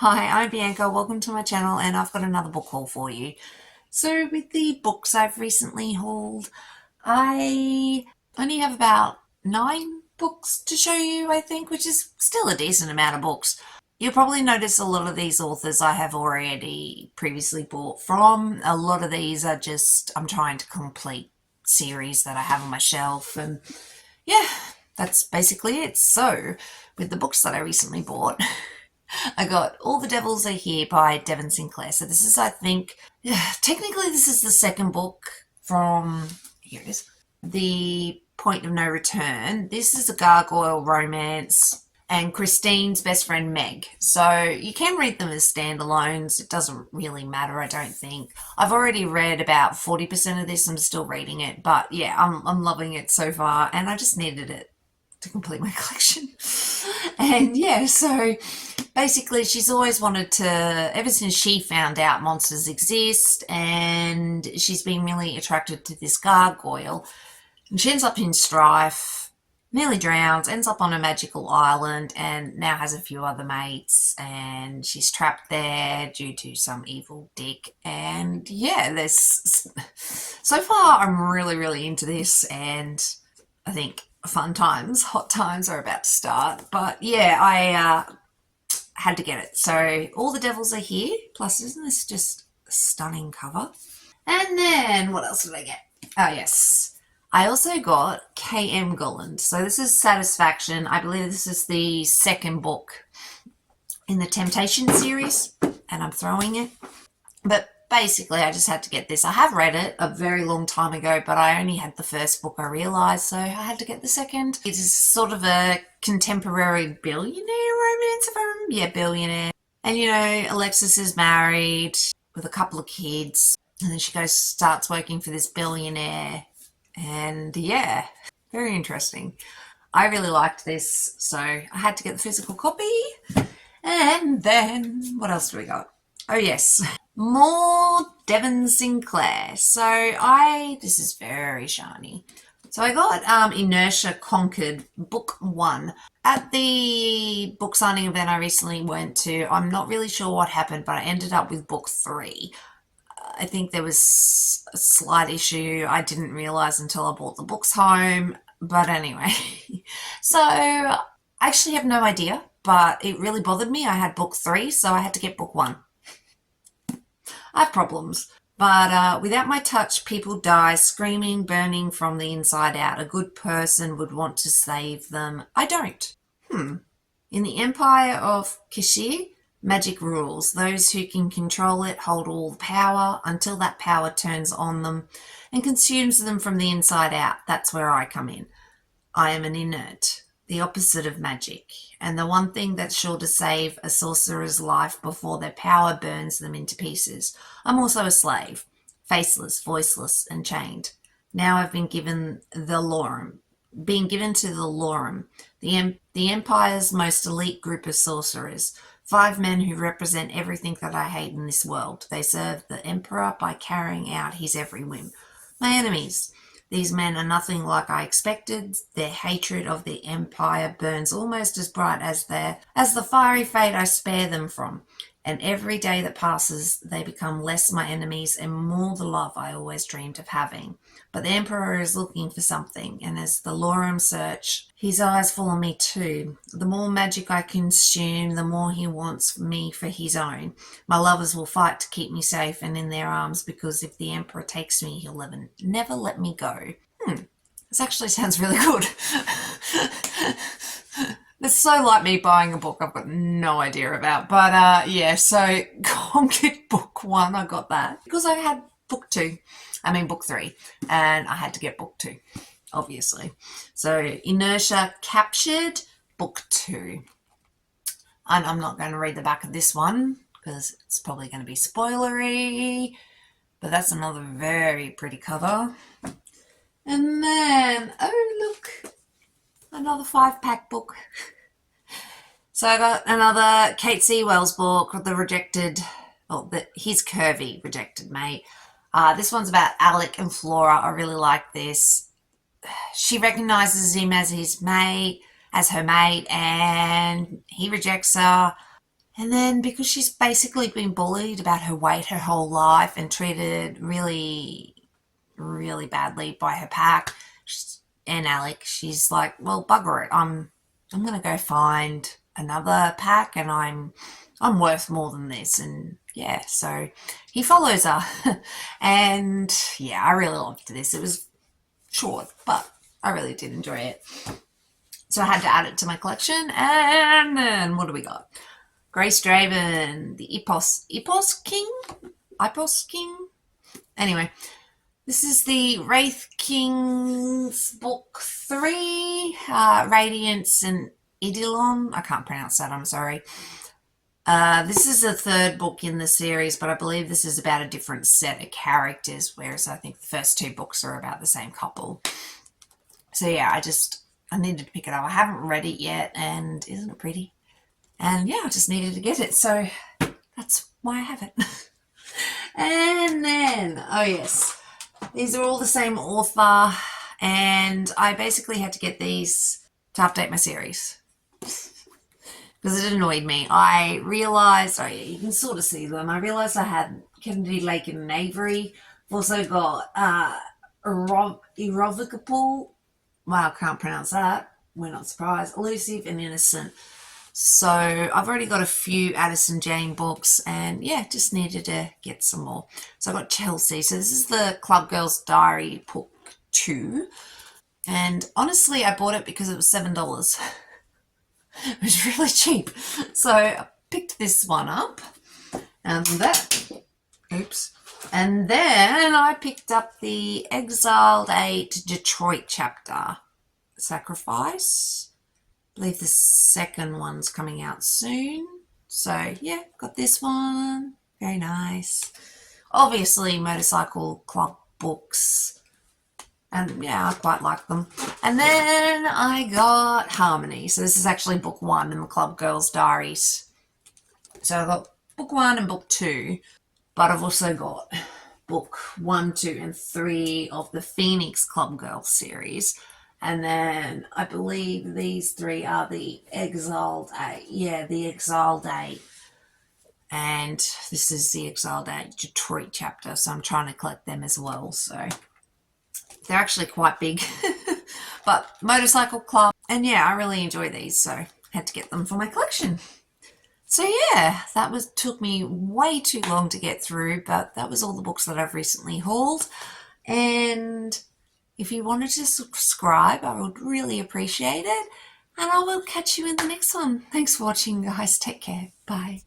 Hi, I'm Bianca. Welcome to my channel, and I've got another book haul for you. So, with the books I've recently hauled, I only have about 9 books to show you, I think, which is still a decent amount of books. You'll probably notice a lot of these authors I have already previously bought from. A lot of these are just, I'm trying to complete series that I have on my shelf, and yeah, that's basically it. So, with the books that I recently bought, I got All the Devils Are Here by Devon Sinclair. So this is, I think, technically this is the second book from, here it is, The Point of No Return. This is a gargoyle romance and Christine's best friend Meg. So you can read them as standalones. It doesn't really matter, I don't think. I've already read about 40% of this. I'm still reading it. But yeah, I'm loving it so far. And I just needed it to complete my collection. And yeah, so basically she's always wanted to, ever since she found out monsters exist, and she's been really attracted to this gargoyle, and she ends up in strife, nearly drowns, ends up on a magical island, and now has a few other mates, and she's trapped there due to some evil dick. And yeah, there's, so far I'm really into this, and I think fun times, hot times are about to start. But yeah, I had to get it. So All the Devils Are Here. Plus, isn't this just a stunning cover? And then what else did I get? Oh yes, I also got K.M. Golland. So this is Satisfaction. I believe this is the second book in the Temptation series, and I'm throwing it. But basically, I just had to get this. I have read it a very long time ago, but I only had the first book, I realised, so I had to get the second. It is sort of a contemporary billionaire romance, if I remember. Yeah, billionaire. And, you know, Alexis is married with a couple of kids, and then she starts working for this billionaire. And yeah, very interesting. I really liked this, so I had to get the physical copy. And then, what else do we got? Oh yes, more Devon Sinclair. This is very shiny. So I got Inertia Conquered, book 1. At the book signing event I recently went to, I'm not really sure what happened, but I ended up with book 3. I think there was a slight issue I didn't realise until I brought the books home. But anyway, so I actually have no idea, but it really bothered me. I had book 3, so I had to get book 1. I have problems. But without my touch, people die screaming, burning from the inside out. A good person would want to save them. I don't. In the empire of Kashir, magic rules. Those who can control it hold all the power until that power turns on them and consumes them from the inside out. That's where I come in. I am an inert, the opposite of magic, and the one thing that's sure to save a sorcerer's life before their power burns them into pieces. I'm also a slave, faceless, voiceless, and chained. Now I've been given the Lorem, being given to the Lorem, the Empire's most elite group of sorcerers. 5 men who represent everything that I hate in this world. They serve the Emperor by carrying out his every whim. My enemies. These men are nothing like I expected. Their hatred of the Empire burns almost as bright as the fiery fate I spare them from. And every day that passes, they become less my enemies and more the love I always dreamed of having. But the Emperor is looking for something, and as the Lorem search, his eyes fall on me too. The more magic I consume, the more he wants me for his own. My lovers will fight to keep me safe and in their arms, because if the Emperor takes me, he'll never let me go. This actually sounds really good. It's so like me buying a book I've got no idea about. But yeah, so Conquered book 1, I got that because I had book 3, and I had to get book 2, obviously. So Inertia Captured, book 2. And I'm not going to read the back of this one because it's probably going to be spoilery, but that's another very pretty cover. And then, oh look, another 5-pack book. So I got another Kate C. Wells book, The Rejected, His Curvy Rejected Mate. This one's about Alec and Flora. I really like this. She recognizes him as her mate, and he rejects her. And then because she's basically been bullied about her weight her whole life and treated really, really badly by her pack and Alec, she's like, well, bugger it. I'm gonna go find another pack, and I'm worth more than this. And yeah, so he follows her, and yeah, I really loved this. It was short, but I really did enjoy it. So I had to add it to my collection. And then what do we got? Grace Draven, the Epos King. Anyway, this is the Wraith Kings book 3, Radiance and Idilon. I can't pronounce that, I'm sorry. This is the third book in the series, but I believe this is about a different set of characters, whereas I think the first 2 books are about the same couple. So yeah, I needed to pick it up. I haven't read it yet, and isn't it pretty? And yeah, I just needed to get it, so that's why I have it. And then, oh yes, these are all the same author, and I basically had to get these to update my series because it annoyed me. I realised, oh yeah, you can sort of see them. I realised I had Kennedy Lake and Avery. I've also got Irrevocable. Well, I can't pronounce that. We're not surprised. Elusive and Innocent. So I've already got a few Addison Jane books, and yeah, just needed to get some more. So I got Chelsea. So this is the Club Girls Diary book 2. And honestly, I bought it because it was $7. It was really cheap. So I picked this one up. And And then I picked up the Exiled 8 Detroit chapter. Sacrifice. I believe the second one's coming out soon. So yeah, got this one. Very nice. Obviously Motorcycle Club books. And yeah, I quite like them. And then I got Harmony. So this is actually book 1 in the Club Girls Diaries. So I've got book 1 and book 2. But I've also got book 1, 2, and 3 of the Phoenix Club Girls series. And then I believe these 3 are the Exiled 8. Yeah, the Exiled 8. And this is the Exiled 8 Detroit chapter. So I'm trying to collect them as well. So they're actually quite big. But Motorcycle Club. And yeah, I really enjoy these. So I had to get them for my collection. So yeah, took me way too long to get through. But that was all the books that I've recently hauled. And if you wanted to subscribe, I would really appreciate it. And I will catch you in the next one. Thanks for watching, guys. Take care. Bye.